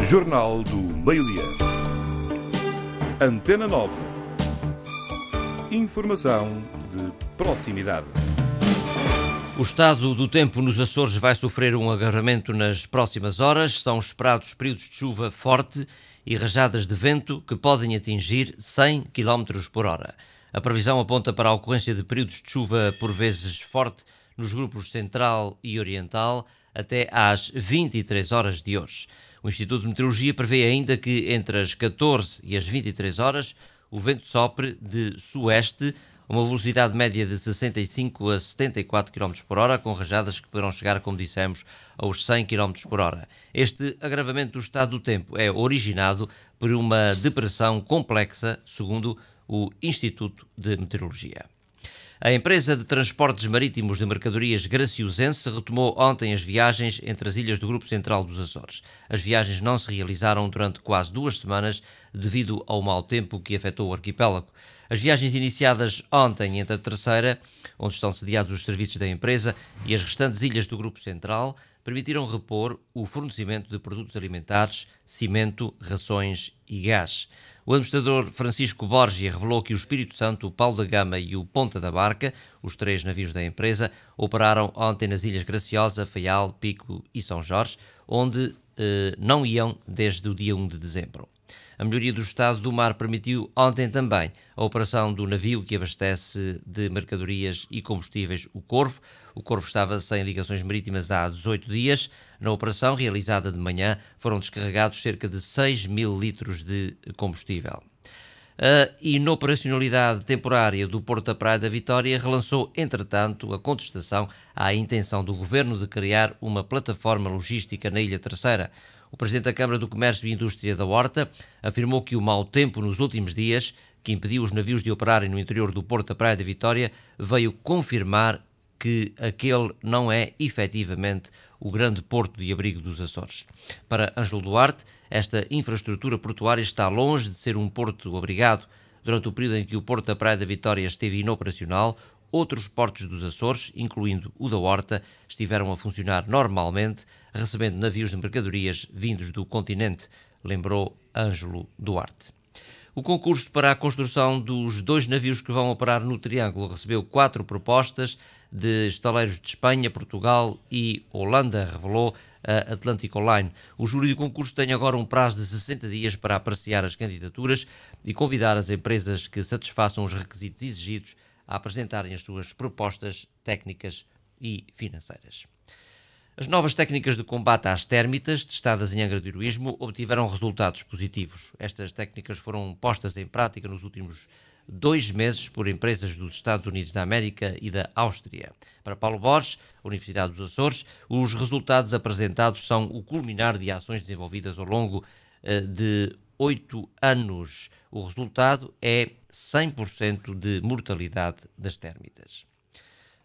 Jornal do Meio-Dia. Antena Nova. Informação de proximidade. O estado do tempo nos Açores vai sofrer um agravamento nas próximas horas. São esperados períodos de chuva forte e rajadas de vento que podem atingir 100 km por hora. A previsão aponta para a ocorrência de períodos de chuva por vezes forte nos grupos central e oriental até às 23 horas de hoje. O Instituto de Meteorologia prevê ainda que entre as 14 e as 23 horas o vento sopre de sueste a uma velocidade média de 65 a 74 km por hora, com rajadas que poderão chegar, como dissemos, aos 100 km por hora. Este agravamento do estado do tempo é originado por uma depressão complexa, segundo o Instituto de Meteorologia. A empresa de transportes marítimos de mercadorias graciosense retomou ontem as viagens entre as ilhas do Grupo Central dos Açores. As viagens não se realizaram durante quase 2 semanas devido ao mau tempo que afetou o arquipélago. As viagens iniciadas ontem entre a Terceira, onde estão sediados os serviços da empresa, e as restantes ilhas do Grupo Central permitiram repor o fornecimento de produtos alimentares, cimento, rações e gás. O administrador Francisco Borgia revelou que o Espírito Santo, o Paulo da Gama e o Ponta da Barca, os 3 navios da empresa, operaram ontem nas Ilhas Graciosa, Faial, Pico e São Jorge, onde não iam desde o dia 1 de dezembro. A melhoria do estado do mar permitiu ontem também a operação do navio que abastece de mercadorias e combustíveis o Corvo. O Corvo estava sem ligações marítimas há 18 dias. Na operação realizada de manhã foram descarregados cerca de 6 mil litros de combustível. A inoperacionalidade temporária do Porto da Praia da Vitória relançou, entretanto, a contestação à intenção do Governo de criar uma plataforma logística na Ilha Terceira. O Presidente da Câmara do Comércio e Indústria da Horta afirmou que o mau tempo nos últimos dias, que impediu os navios de operarem no interior do Porto da Praia da Vitória, veio confirmar que aquele não é efetivamente o grande porto de abrigo dos Açores. Para Ângelo Duarte, esta infraestrutura portuária está longe de ser um porto abrigado. Durante o período em que o Porto da Praia da Vitória esteve inoperacional, outros portos dos Açores, incluindo o da Horta, estiveram a funcionar normalmente, recebendo navios de mercadorias vindos do continente, lembrou Ângelo Duarte. O concurso para a construção dos 2 navios que vão operar no Triângulo recebeu 4 propostas de estaleiros de Espanha, Portugal e Holanda, revelou a Atlantic Line. O júri do concurso tem agora um prazo de 60 dias para apreciar as candidaturas e convidar as empresas que satisfaçam os requisitos exigidos a apresentarem as suas propostas técnicas e financeiras. As novas técnicas de combate às térmitas, testadas em Angra do Heroísmo, obtiveram resultados positivos. Estas técnicas foram postas em prática nos últimos 2 meses por empresas dos Estados Unidos da América e da Áustria. Para Paulo Borges, Universidade dos Açores, os resultados apresentados são o culminar de ações desenvolvidas ao longo de 8 anos. O resultado é 100% de mortalidade das térmitas.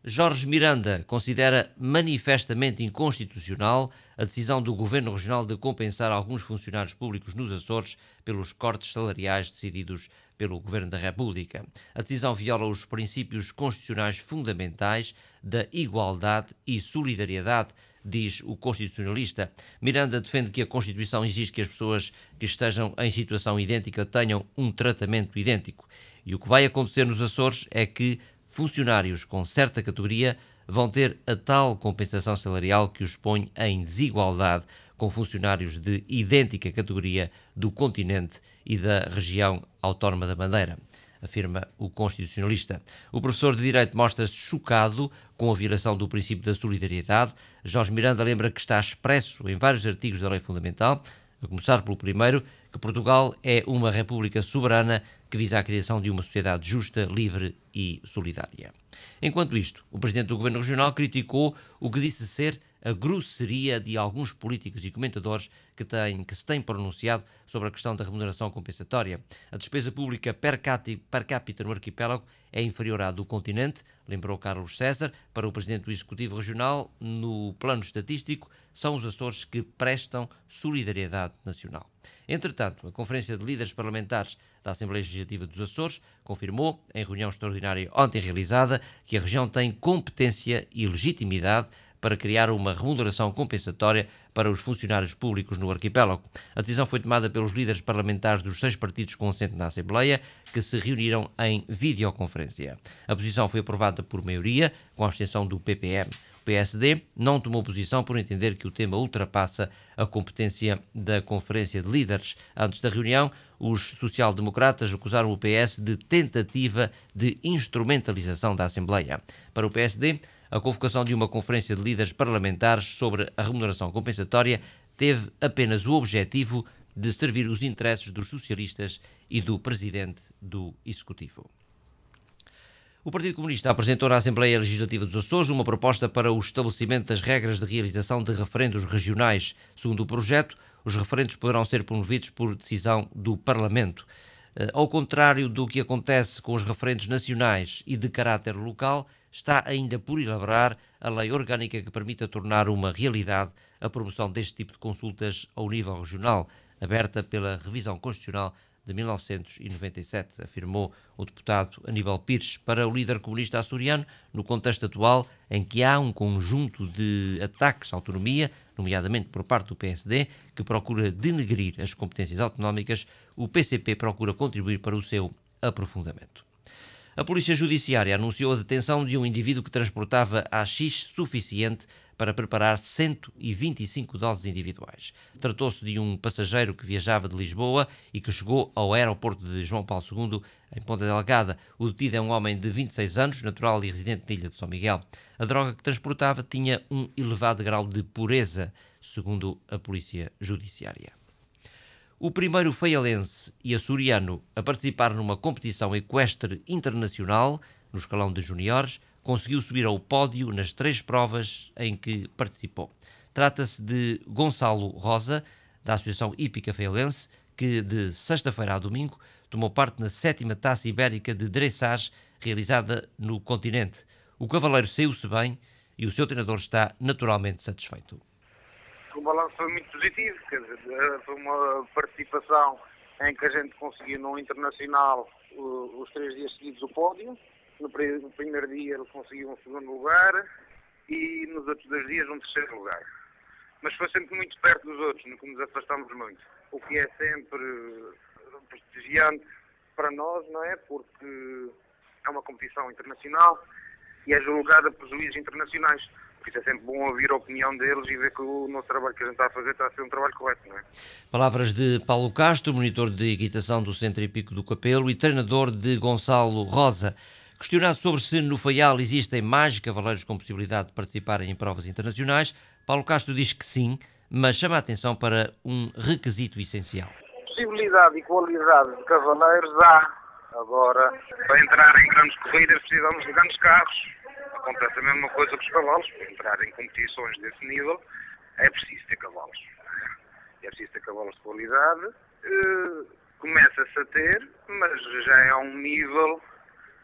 Jorge Miranda considera manifestamente inconstitucional a decisão do Governo Regional de compensar alguns funcionários públicos nos Açores pelos cortes salariais decididos pelo Governo da República. A decisão viola os princípios constitucionais fundamentais da igualdade e solidariedade, diz o constitucionalista. Miranda defende que a Constituição exige que as pessoas que estejam em situação idêntica tenham um tratamento idêntico. E o que vai acontecer nos Açores é que funcionários com certa categoria vão ter a tal compensação salarial que os põe em desigualdade com funcionários de idêntica categoria do continente e da região autónoma da Madeira, afirma o constitucionalista. O professor de Direito mostra-se chocado com a violação do princípio da solidariedade. Jorge Miranda lembra que está expresso em vários artigos da Lei Fundamental, a começar pelo primeiro, que Portugal é uma república soberana que visa a criação de uma sociedade justa, livre e solidária. Enquanto isto, o Presidente do Governo Regional criticou o que disse ser a grosseria de alguns políticos e comentadores que se têm pronunciado sobre a questão da remuneração compensatória. A despesa pública per capita no arquipélago é inferior à do continente, lembrou Carlos César. Para o Presidente do Executivo Regional, no plano estatístico, são os Açores que prestam solidariedade nacional. Entretanto, a Conferência de Líderes Parlamentares da Assembleia Legislativa dos Açores confirmou, em reunião extraordinária ontem realizada, que a região tem competência e legitimidade para criar uma remuneração compensatória para os funcionários públicos no arquipélago. A decisão foi tomada pelos líderes parlamentares dos 6 partidos com assento na Assembleia, que se reuniram em videoconferência. A posição foi aprovada por maioria, com a abstenção do PPM. O PSD não tomou posição por entender que o tema ultrapassa a competência da Conferência de Líderes. Antes da reunião, os social-democratas acusaram o PS de tentativa de instrumentalização da Assembleia. Para o PSD, a convocação de uma Conferência de Líderes parlamentares sobre a remuneração compensatória teve apenas o objetivo de servir os interesses dos socialistas e do presidente do Executivo. O Partido Comunista apresentou na Assembleia Legislativa dos Açores uma proposta para o estabelecimento das regras de realização de referendos regionais. Segundo o projeto, os referendos poderão ser promovidos por decisão do Parlamento. Ao contrário do que acontece com os referendos nacionais e de caráter local, está ainda por elaborar a lei orgânica que permita tornar uma realidade a promoção deste tipo de consultas ao nível regional, aberta pela revisão constitucional de 1997, afirmou o deputado Aníbal Pires. Para o líder comunista açoriano, no contexto atual, em que há um conjunto de ataques à autonomia, nomeadamente por parte do PSD, que procura denegrir as competências autonómicas, o PCP procura contribuir para o seu aprofundamento. A Polícia Judiciária anunciou a detenção de um indivíduo que transportava haxixe suficiente para preparar 125 doses individuais. Tratou-se de um passageiro que viajava de Lisboa e que chegou ao aeroporto de João Paulo II, em Ponta Delgada. O detido é um homem de 26 anos, natural e residente da Ilha de São Miguel. A droga que transportava tinha um elevado grau de pureza, segundo a Polícia Judiciária. O primeiro faialense e açoriano a participar numa competição equestre internacional, no escalão de juniores, conseguiu subir ao pódio nas 3 provas em que participou. Trata-se de Gonçalo Rosa, da Associação Hípica Faialense, que de sexta-feira a domingo tomou parte na 7ª Taça Ibérica de Dressage, realizada no continente. O cavaleiro saiu-se bem e o seu treinador está naturalmente satisfeito. O balanço foi muito positivo, quer dizer, foi uma participação em que a gente conseguiu no Internacional os 3 dias seguidos o pódio. No primeiro dia ele conseguiu um 2º lugar e nos outros 2 dias um 3º lugar. Mas foi sempre muito perto dos outros, nunca nos afastamos muito. O que é sempre prestigiante para nós, não é? Porque é uma competição internacional e é julgada por juízes internacionais. Por isso é sempre bom ouvir a opinião deles e ver que o nosso trabalho que a gente está a fazer está a ser um trabalho correto, não é? Palavras de Paulo Castro, monitor de equitação do Centro Hípico do Capelo e treinador de Gonçalo Rosa. Questionado sobre se no Faial existem mais cavaleiros com possibilidade de participarem em provas internacionais, Paulo Castro diz que sim, mas chama a atenção para um requisito essencial. Possibilidade e qualidade de cavaleiros há. Agora, para entrar em grandes corridas precisamos de grandes carros. Acontece a mesma coisa com os cavalos. Para entrar em competições desse nível é preciso ter cavalos. É preciso ter cavalos de qualidade. Começa-se a ter, mas já é a um nível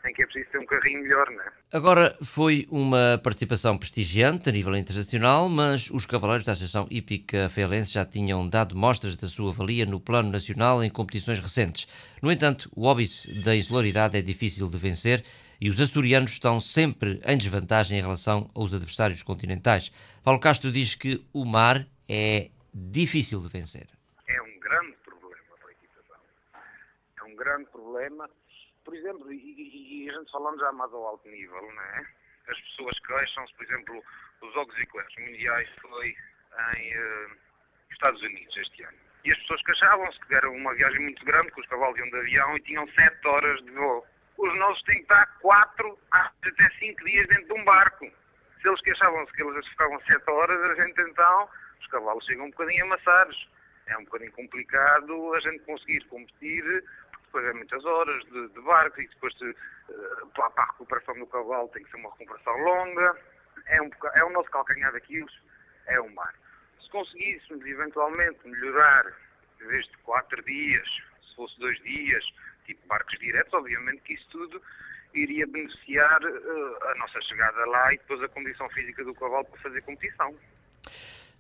em que é preciso ter um carrinho melhor, não é? Agora, foi uma participação prestigiante a nível internacional, mas os cavaleiros da Associação Hípica Faialense já tinham dado mostras da sua valia no plano nacional em competições recentes. No entanto, o óbice da insularidade é difícil de vencer e os açorianos estão sempre em desvantagem em relação aos adversários continentais. Paulo Castro diz que o mar é difícil de vencer. É um grande problema para a equitação. É um grande problema. Por exemplo, e a gente falando já mais ao alto nível, não é? As pessoas queixam-se, por exemplo, os Jogos Equestres Mundiais foi em Estados Unidos este ano. E as pessoas queixavam-se que era uma viagem muito grande, que os cavalos iam de avião e tinham 7 horas de voo. Os nossos têm que estar 4 até 5 dias dentro de um barco. Se eles queixavam-se que eles ficavam 7 horas, a gente então, os cavalos chegam um bocadinho amassados. É um bocadinho complicado a gente conseguir competir, depois é muitas horas de barco e depois para a recuperação do cavalo tem que ser uma recuperação longa. É o nosso calcanhar daqueles, é o mar. Se conseguíssemos eventualmente melhorar, em vez de 4 dias, se fosse 2 dias, tipo barcos diretos, obviamente que isso tudo iria beneficiar a nossa chegada lá e depois a condição física do cavalo para fazer competição.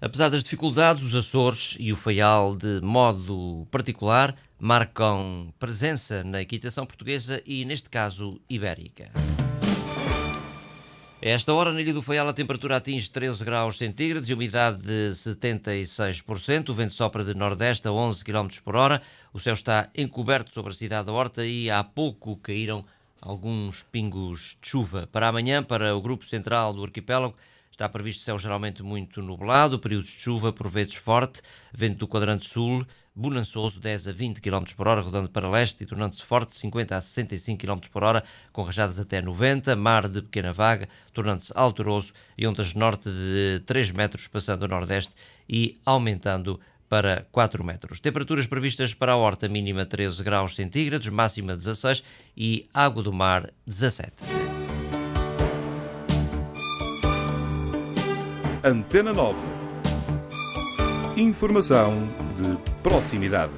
Apesar das dificuldades, os Açores e o Faial, de modo particular, marcam presença na equitação portuguesa e, neste caso, ibérica. A esta hora, na Ilha do Faial, a temperatura atinge 13 graus centígrados e a umidade de 76%. O vento sopra de nordeste a 11 km por hora. O céu está encoberto sobre a cidade da Horta e há pouco caíram alguns pingos de chuva. Para amanhã, para o grupo central do arquipélago, está previsto céu geralmente muito nublado, períodos de chuva, por vezes forte, vento do quadrante sul, bonançoso, 10 a 20 km por hora, rodando para leste e tornando-se forte, 50 a 65 km por hora, com rajadas até 90, mar de pequena vaga, tornando-se alturoso e ondas norte de 3 metros, passando a nordeste e aumentando para 4 metros. Temperaturas previstas para a Horta, mínima 13 graus centígrados, máxima 16 e água do mar 17. Antena 9. Informação de proximidade.